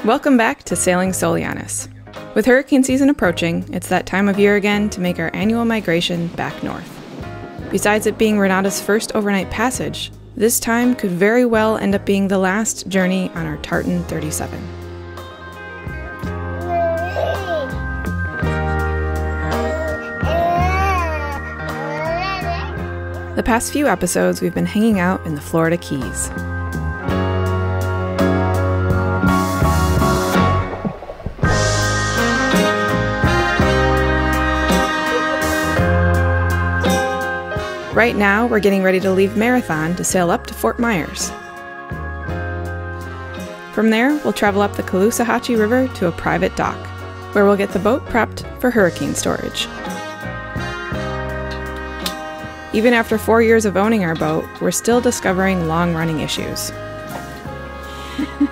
Welcome back to Sailing Soulianis. With hurricane season approaching, it's that time of year again to make our annual migration back north. Besides it being Renata's first overnight passage, this time could very well end up being the last journey on our Tartan 37. The past few episodes, we've been hanging out in the Florida Keys. Right now, we're getting ready to leave Marathon to sail up to Fort Myers. From there, we'll travel up the Caloosahatchee River to a private dock, where we'll get the boat prepped for hurricane storage. Even after 4 years of owning our boat, we're still discovering long-running issues.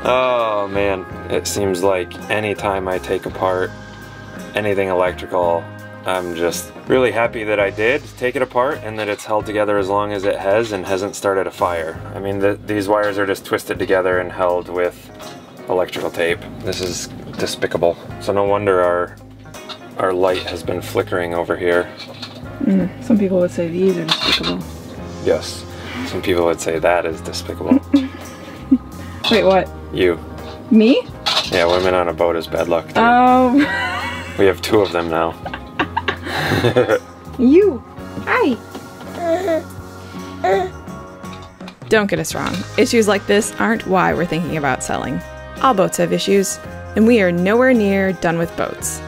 Oh man, it seems like any time I take apart anything electrical, I'm just really happy that I did take it apart and that it's held together as long as it has and hasn't started a fire. I mean, these wires are just twisted together and held with electrical tape. This is despicable. So no wonder our light has been flickering over here. Some people would say these are despicable. Yes, some people would say that is despicable. Wait, what? You. Me? Yeah, women on a boat is bad luck too. We have 2 of them now. You! Hi! Don't get us wrong, issues like this aren't why we're thinking about selling. All boats have issues, and we are nowhere near done with boats.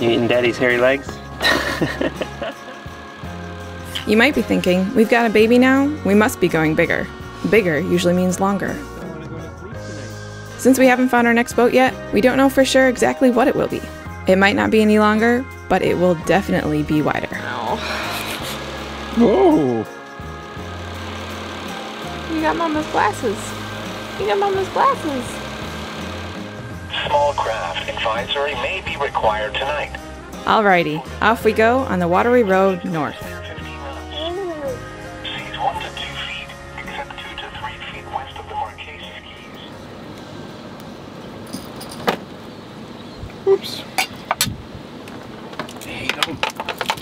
You eating Daddy's hairy legs? You might be thinking, we've got a baby now, we must be going bigger. Bigger usually means longer. Since we haven't found our next boat yet, we don't know for sure exactly what it will be. It might not be any longer, but it will definitely be wider. Whoa! You got Mama's glasses. You got Mama's glasses. Small craft advisory may be required tonight. Alrighty, off we go on the watery road north. Seas 1 to 2 feet, except 2 to 3 feet west of the Marquesas Keys. Oops.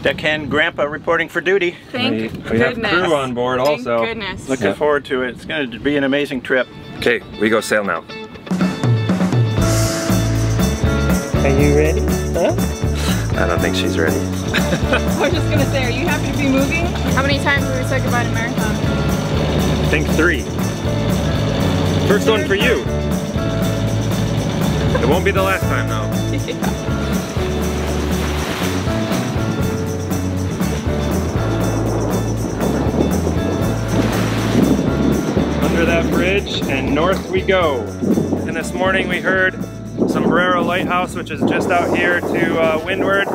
Deckhand Grandpa reporting for duty. Thank goodness. We have crew on board also. Thank goodness. Looking forward to it. It's going to be an amazing trip. Okay, we go sail now. Are you ready? Huh? I don't think she's ready. I was just gonna say, are you happy to be moving? How many times have we said goodbye to Marathon? I think 3. First one for you. It won't be the last time though. Under that bridge and north we go. And this morning we heard Sombrero Lighthouse, which is just out here to windward,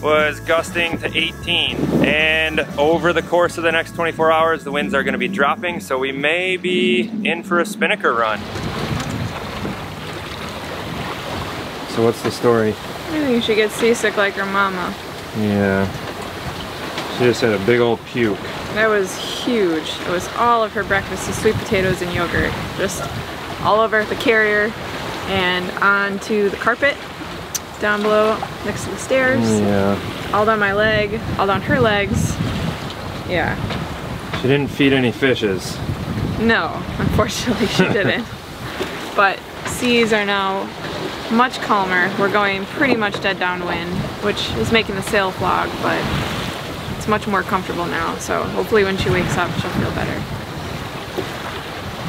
was gusting to 18. And over the course of the next 24 hours, the winds are going to be dropping, so we may be in for a spinnaker run. So what's the story? I think she gets seasick like her mama. Yeah. She just had a big old puke. That was huge. It was all of her breakfast of sweet potatoes and yogurt. Just all over the carrier and onto the carpet, down below next to the stairs. Yeah. All down my leg, all down her legs. Yeah. She didn't feed any fishes. No, unfortunately she didn't. But seas are now much calmer. We're going pretty much dead downwind, which is making the sail flog, but it's much more comfortable now. So hopefully when she wakes up, she'll feel better.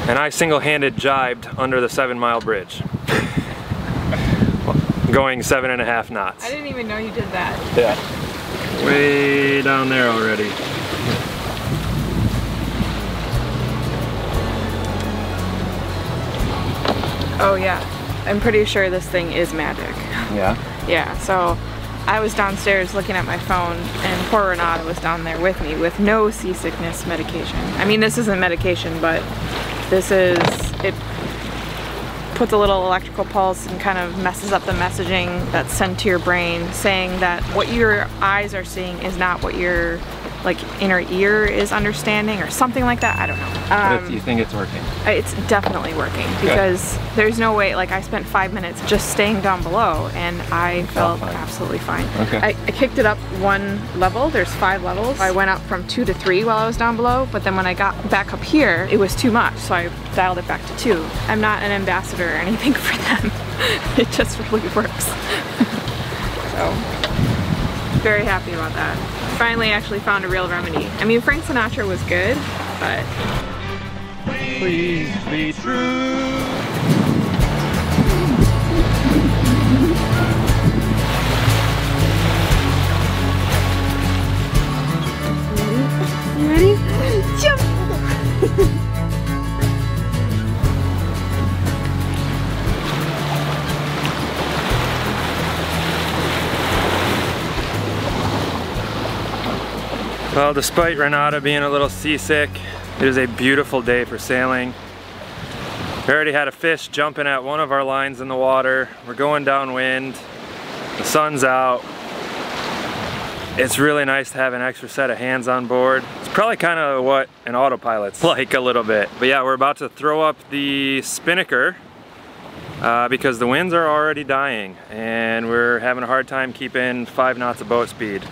And I single-handed jibed under the 7-mile bridge. Going 7.5 knots. I didn't even know you did that. Yeah. Way down there already. Oh yeah, I'm pretty sure this thing is magic. Yeah? Yeah, so I was downstairs looking at my phone and poor Renata was down there with me with no seasickness medication. I mean, this isn't medication, but this is, it puts a little electrical pulse and kind of messes up the messaging that's sent to your brain saying that what your eyes are seeing is not what your like inner ear is understanding or something like that. I don't know. You think it's working? It's definitely working because there's no way, like I spent 5 minutes just staying down below and I felt absolutely fine. Okay. I kicked it up one level. There's 5 levels. I went up from 2 to 3 while I was down below, but then when I got back up here, it was too much, so I dialed it back to 2. I'm not an ambassador or anything for them. It just really works. So, very happy about that. Finally actually found a real remedy. I mean, Frank Sinatra was good, but... Please be true. You ready? Jump! Well, despite Renata being a little seasick, it is a beautiful day for sailing. We already had a fish jumping at one of our lines in the water. We're going downwind. The sun's out. It's really nice to have an extra set of hands on board. It's probably kind of what an autopilot's like a little bit. But yeah, we're about to throw up the spinnaker because the winds are already dying and we're having a hard time keeping 5 knots of boat speed.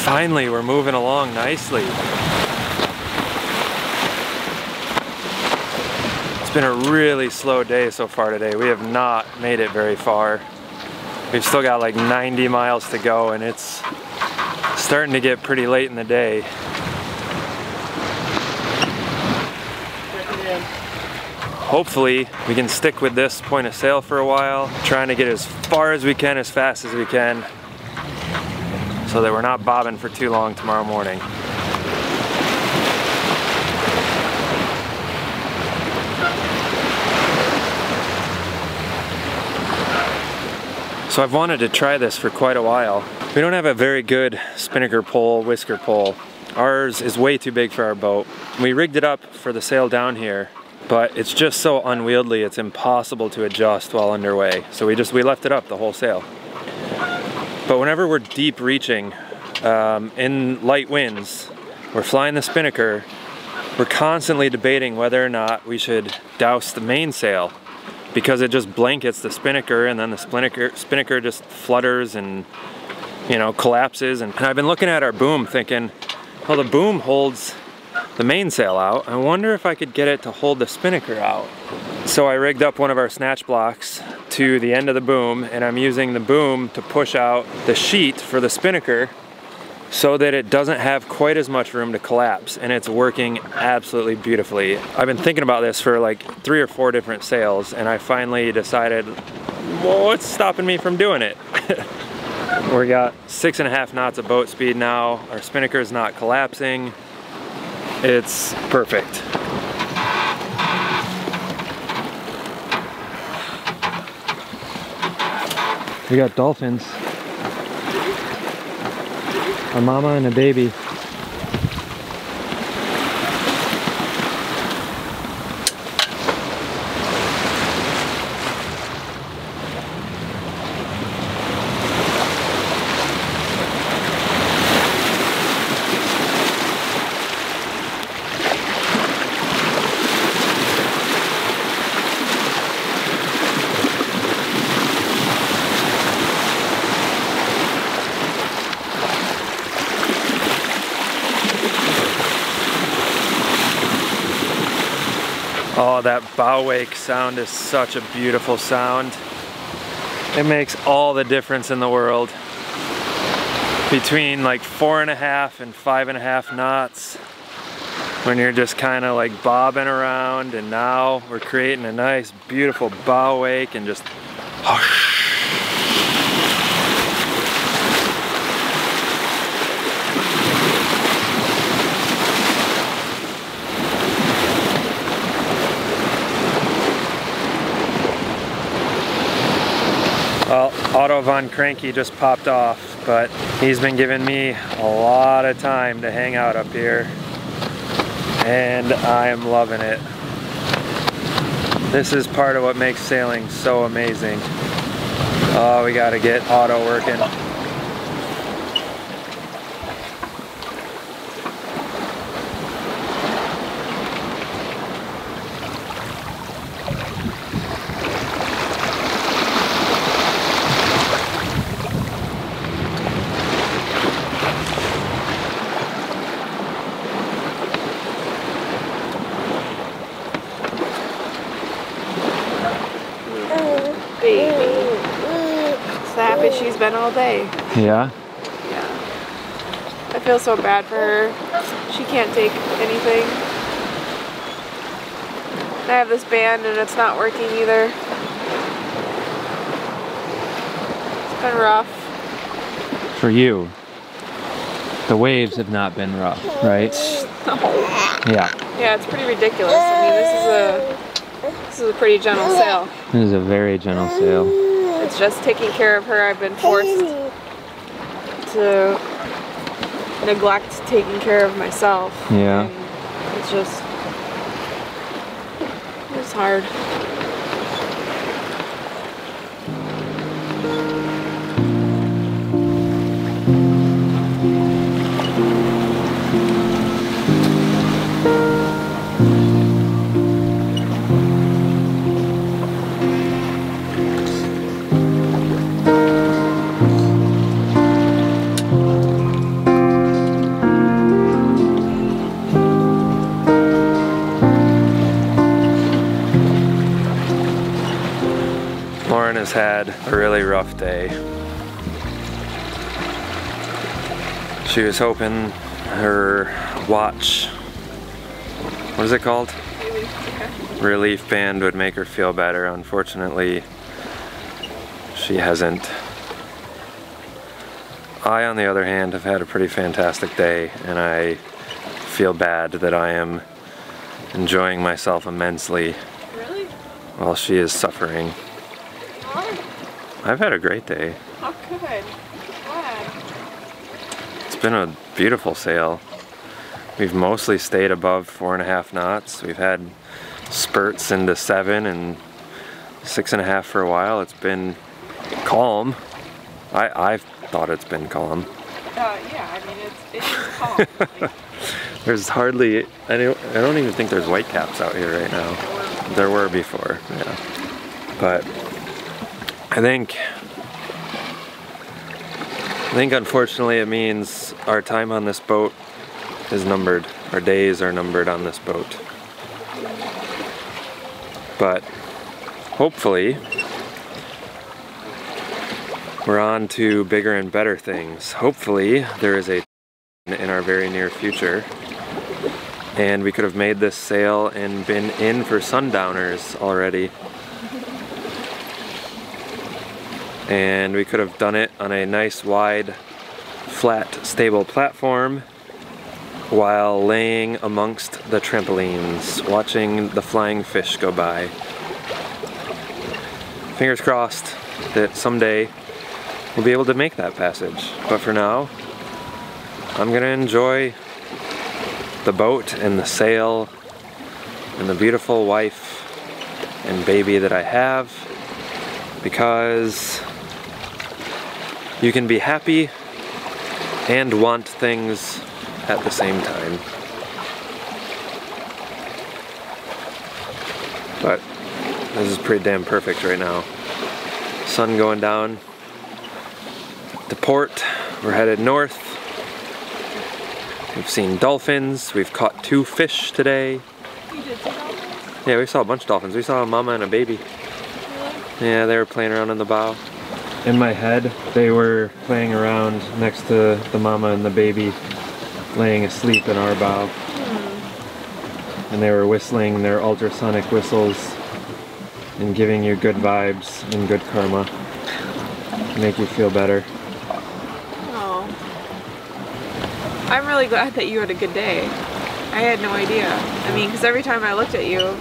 Finally, we're moving along nicely. It's been a really slow day so far today. We have not made it very far. We've still got like 90 miles to go and it's starting to get pretty late in the day. Hopefully we can stick with this point of sail for a while, trying to get as far as we can as fast as we can so that we're not bobbing for too long tomorrow morning. So I've wanted to try this for quite a while. We don't have a very good spinnaker pole, whisker pole. Ours is way too big for our boat. We rigged it up for the sail down here, but it's just so unwieldy, it's impossible to adjust while underway. So we left it up the whole sail. But whenever we're deep reaching in light winds, we're flying the spinnaker, we're constantly debating whether or not we should douse the mainsail because it just blankets the spinnaker and then the spinnaker just flutters and, you know, collapses. And I've been looking at our boom thinking, well, the boom holds the mainsail out. I wonder if I could get it to hold the spinnaker out. So I rigged up one of our snatch blocks to the end of the boom and I'm using the boom to push out the sheet for the spinnaker so that it doesn't have quite as much room to collapse, and it's working absolutely beautifully. I've been thinking about this for like 3 or 4 different sails and I finally decided, well, what's stopping me from doing it? We got 6.5 knots of boat speed now. Our spinnaker is not collapsing. It's perfect. We got dolphins. A mama and a baby. Oh, that bow wake sound is such a beautiful sound. It makes all the difference in the world. Between like 4.5 and 5.5 knots, when you're just kind of like bobbing around, and now we're creating a nice beautiful bow wake and just whoosh. drove on Cranky just popped off, but he's been giving me a lot of time to hang out up here, and I am loving it. This is part of what makes sailing so amazing. Oh, we gotta get auto working. She's been all day. Yeah? Yeah. I feel so bad for her. She can't take anything. I have this band and it's not working either. It's been rough. For you, the waves have not been rough, right? No. Yeah. Yeah, it's pretty ridiculous. I mean, this is a pretty gentle sail. This is a very gentle sail. It's just taking care of her. I've been forced to neglect taking care of myself. Yeah. And it's hard. Has had a really rough day. She was hoping her watch, what is it called? Relief band would make her feel better. Unfortunately, she hasn't. I, on the other hand, have had a pretty fantastic day, and I feel bad that I am enjoying myself immensely while she is suffering. I've had a great day. Oh, good. Glad. It's been a beautiful sail. We've mostly stayed above 4.5 knots. We've had spurts into 7 and 6.5 for a while. It's been calm. I've thought it's been calm. Yeah, I mean, it is calm. Like, there's hardly, I don't even think there's whitecaps out here right now. There were before, yeah. But I think unfortunately it means our time on this boat is numbered. Our days are numbered on this boat. But hopefully we're on to bigger and better things. Hopefully there is a in our very near future, and we could have made this sail and been in for sundowners already. And we could have done it on a nice wide flat stable platform while laying amongst the trampolines watching the flying fish go by. Fingers crossed that someday we'll be able to make that passage, but for now I'm gonna enjoy the boat and the sail and the beautiful wife and baby that I have, because you can be happy and want things at the same time. But this is pretty damn perfect right now. Sun going down to port. We're headed north. We've seen dolphins. We've caught 2 fish today. you did see dolphins? Yeah, we saw a bunch of dolphins. We saw a mama and a baby. Really? Yeah, they were playing around in the bow. In my head, they were playing around next to the mama and the baby, laying asleep in our bow. And they were whistling their ultrasonic whistles and giving you good vibes and good karma to make you feel better. Oh. I'm really glad that you had a good day. I had no idea. I mean, because every time I looked at you,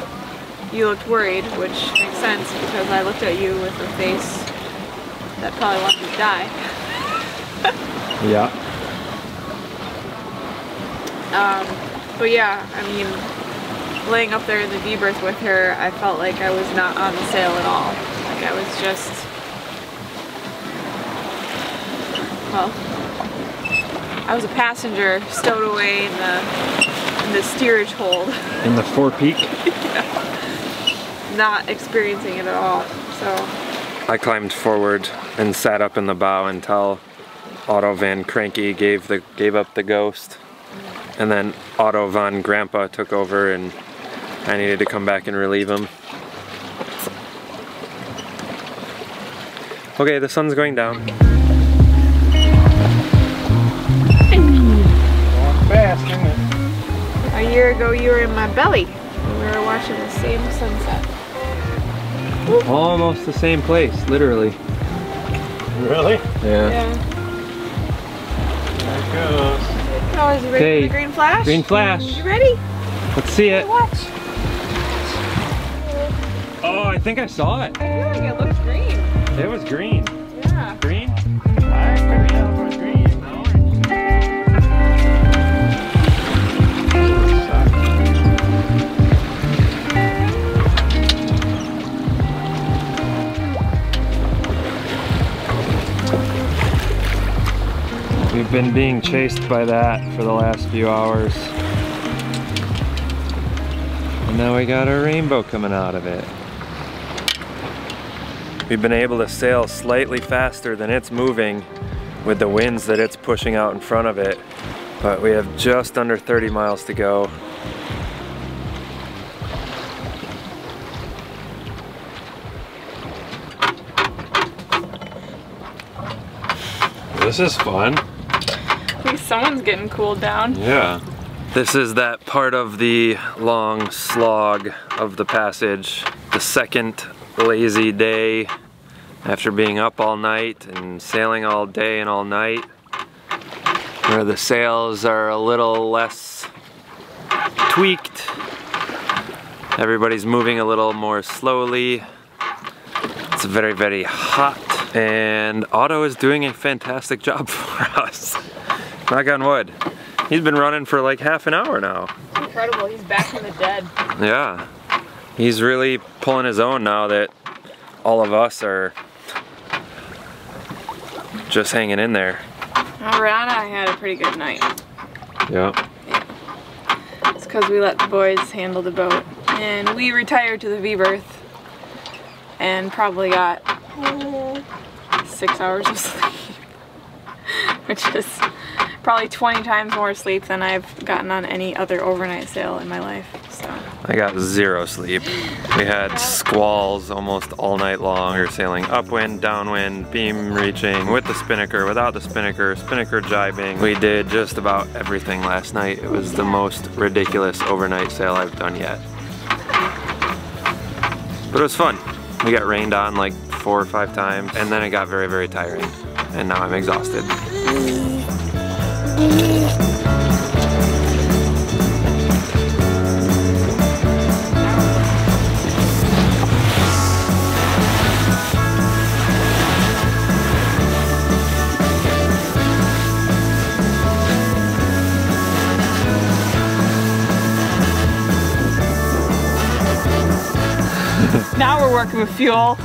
you looked worried, which makes sense because I looked at you with a face that probably wants to die. Yeah. But yeah, I mean, laying up there in the V-berth with her, I felt like I was not on the sail at all. Like I was just, well, I was a passenger stowed away in the steerage hold. In the forepeak? Yeah. Not experiencing it at all, so. I climbed forward and sat up in the bow until Otto Van Cranky gave up the ghost. And then Otto Von Grandpa took over and I needed to come back and relieve him. Okay, the sun's going down. Fast, isn't it? A year ago you were in my belly when we were watching the same sunset. Almost the same place, literally. Really? Yeah. There it goes. Oh, is you ready for the green flash? Green flash. You ready? Let's see it. Watch. Oh, I think I saw it. I feel like it looks green. It was green. Yeah. Green? I figured it was green. We've been being chased by that for the last few hours. And now we got a rainbow coming out of it. We've been able to sail slightly faster than it's moving with the winds that it's pushing out in front of it. But we have just under 30 miles to go. This is fun. At least someone's getting cooled down. Yeah. This is that part of the long slog of the passage. The second lazy day after being up all night and sailing all day and all night. Where the sails are a little less tweaked. Everybody's moving a little more slowly. It's very, very hot. And Otto is doing a fantastic job for us. Knock on wood. He's been running for like half an hour now. Incredible, he's back from the dead. Yeah. He's really pulling his own now that all of us are just hanging in there. Renata and I had a pretty good night. Yeah. It's because we let the boys handle the boat. And we retired to the V-berth and probably got 6 hours of sleep. Which is probably 20 times more sleep than I've gotten on any other overnight sail in my life. So I got 0 sleep. We had squalls almost all night long. We were sailing upwind, downwind, beam reaching, with the spinnaker, without the spinnaker, spinnaker jibing. We did just about everything last night. It was the most ridiculous overnight sail I've done yet. But it was fun. We got rained on like 4 or 5 times, and then it got very, very tiring. And now I'm exhausted. Now we're working with fuel.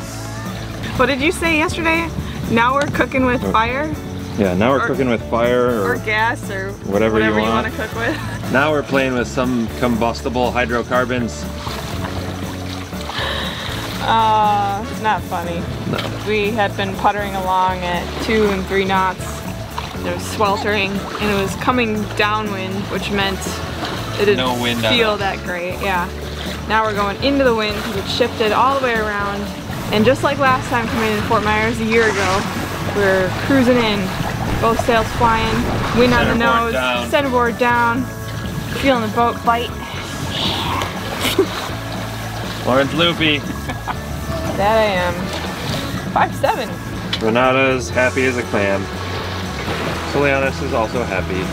What did you say yesterday? Now we're cooking with fire? Yeah, now we're cooking with fire or gas or whatever you want to cook with. Now we're playing with some combustible hydrocarbons. Not funny. No. We had been puttering along at 2 and 3 knots. It was sweltering and it was coming downwind, which meant it didn't feel that great. Yeah. Now we're going into the wind because it shifted all the way around. And just like last time coming into Fort Myers a year ago, we're cruising in, both sails flying, wind on the nose, centerboard down, feeling the boat bite. Lauren's loopy. That I am. 5'7". Renata's happy as a clam. Soulianis is also happy.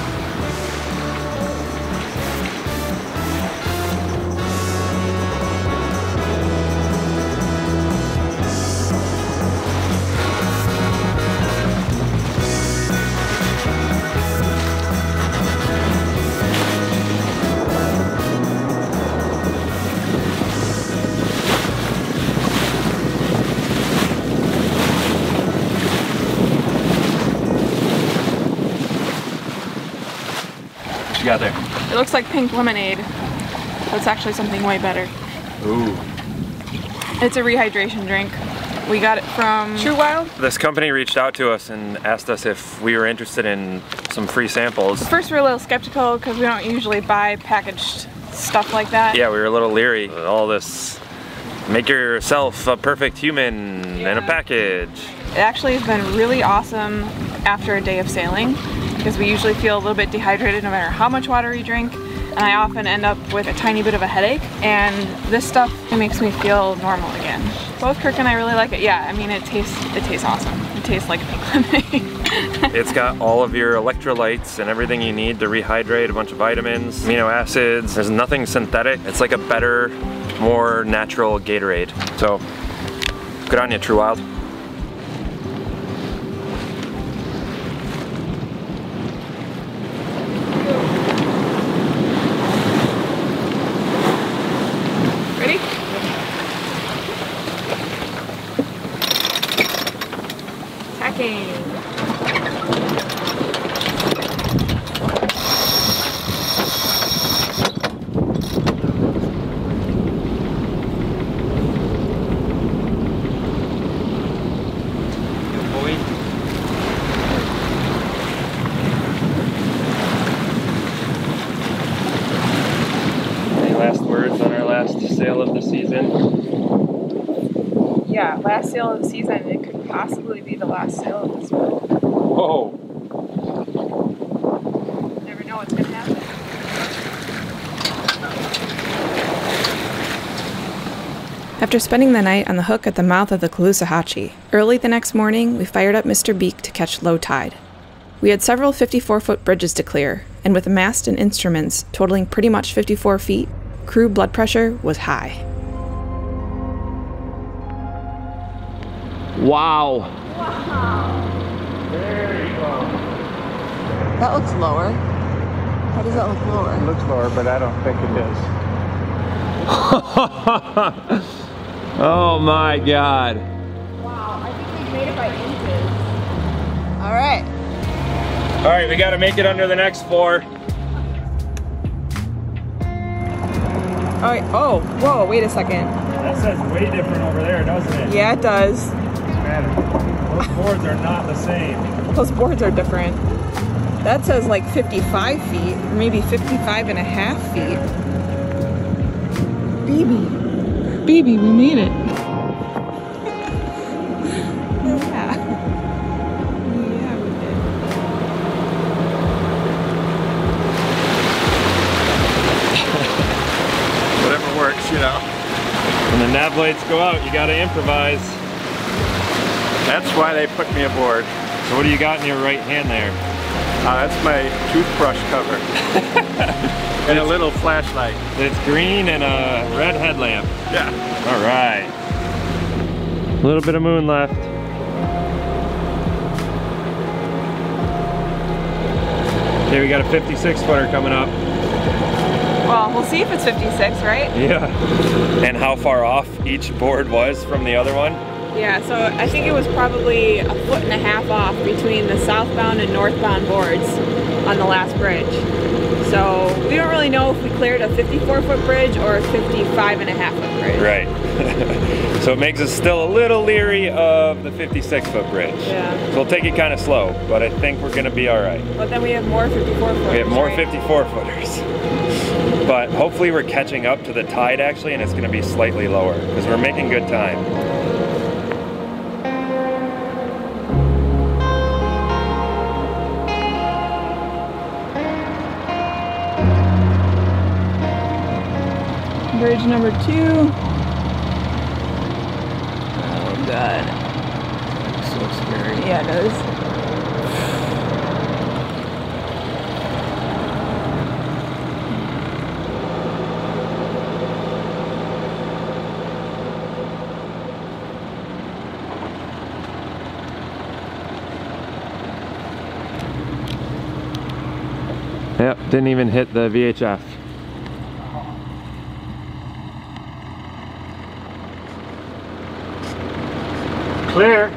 What you got there? It looks like pink lemonade. That's actually something way better. Ooh. It's a rehydration drink. We got it from True Wild. This company reached out to us and asked us if we were interested in some free samples. First we were a little skeptical because we don't usually buy packaged stuff like that. Yeah, we were a little leery. All this, make yourself a perfect human in a package. It actually has been really awesome after a day of sailing because we usually feel a little bit dehydrated no matter how much water we drink. And I often end up with a tiny bit of a headache, and this stuff, it makes me feel normal again. Both Kirk and I really like it. Yeah, I mean, it tastes awesome. It tastes like pink lemonade. It's got all of your electrolytes and everything you need to rehydrate, a bunch of vitamins, amino acids. There's nothing synthetic. It's like a better, more natural Gatorade. So, good on you, True Wild. Sail of the season. Yeah, last sail of the season. It could possibly be the last sail of this boat. Whoa! Never know what's gonna happen. After spending the night on the hook at the mouth of the Caloosahatchee, early the next morning we fired up Mr. Beak to catch low tide. We had several 54-foot bridges to clear, and with a mast and instruments totaling pretty much 54 feet, crew blood pressure was high. Wow. Wow. There you go. That looks lower. How does that look lower? It looks lower, but I don't think it is. Oh my God. Wow, I think we made it by inches. All right. All right, we got to make it under the next 4. All right. Oh, whoa, wait a second. That says way different over there, doesn't it? Yeah, it does. Doesn't matter. Those boards are not the same. Those boards are different. That says like 55 feet, or maybe 55 and a half feet. Baby, we made it. Yeah. Yeah, we did. Whatever works, you know. When the nav blades go out, you gotta improvise. That's why they put me aboard. So what do you got in your right hand there? That's my toothbrush cover. And a little flashlight. It's green and a red headlamp. Yeah. All right. A little bit of moon left. Okay, we got a 56-footer coming up. Well, we'll see if it's 56, right? Yeah. And how far off each board was from the other one? Yeah, so I think it was probably 1.5 feet off between the southbound and northbound boards on the last bridge. So we don't really know if we cleared a 54-foot bridge or a 55.5-foot bridge. Right. So it makes us still a little leery of the 56-foot bridge. Yeah. So we'll take it kind of slow, but I think we're gonna be all right. But then we have more 54-footers. We have more right? 54-footers. But hopefully we're catching up to the tide actually, and it's gonna be slightly lower because we're making good time. Bridge number 2. Oh God. It's so scary. Yeah, it does. Yep, didn't even hit the VHF. Clear.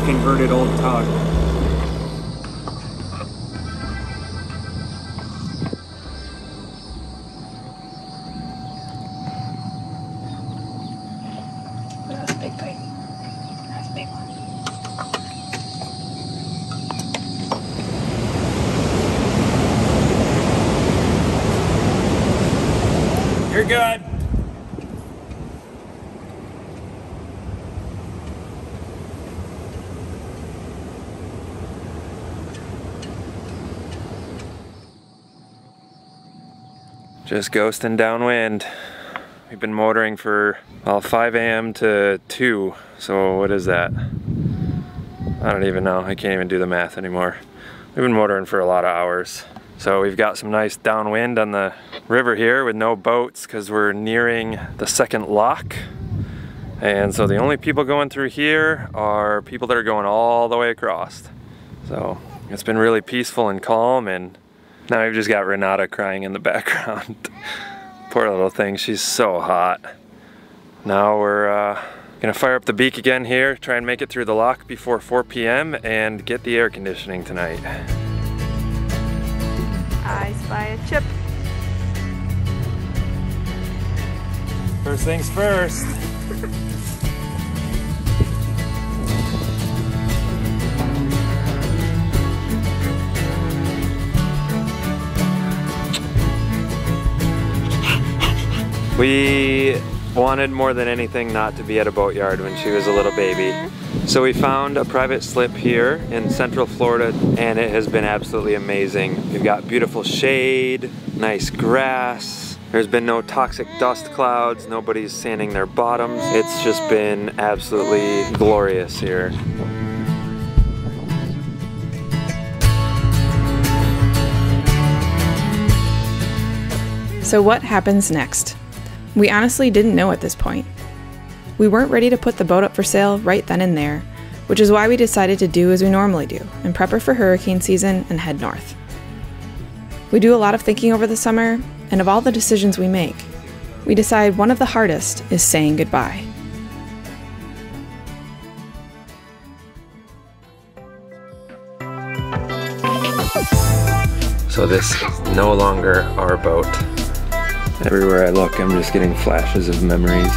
converted old tug. That's a big pig. That's a big one. You're good. Just ghosting downwind. We've been motoring for, well, 5 a.m. to 2, so what is that? I don't even know, I can't even do the math anymore. We've been motoring for a lot of hours. So we've got some nice downwind on the river here with no boats because we're nearing the second lock. And so the only people going through here are people that are going all the way across. So it's been really peaceful and calm, and now we've just got Renata crying in the background. Poor little thing, she's so hot. Now we're gonna fire up the beak again here, try and make it through the lock before 4 p.m. and get the air conditioning tonight. I spy a chip. First things first. We wanted more than anything not to be at a boatyard when she was a little baby. So we found a private slip here in Central Florida, and it has been absolutely amazing. We've got beautiful shade, nice grass. There's been no toxic dust clouds, nobody's sanding their bottoms. It's just been absolutely glorious here. So what happens next? We honestly didn't know at this point. We weren't ready to put the boat up for sale right then and there, which is why we decided to do as we normally do and prep her for hurricane season and head north. We do a lot of thinking over the summer, and of all the decisions we make, we decide one of the hardest is saying goodbye. So this is no longer our boat. Everywhere I look, I'm just getting flashes of memories.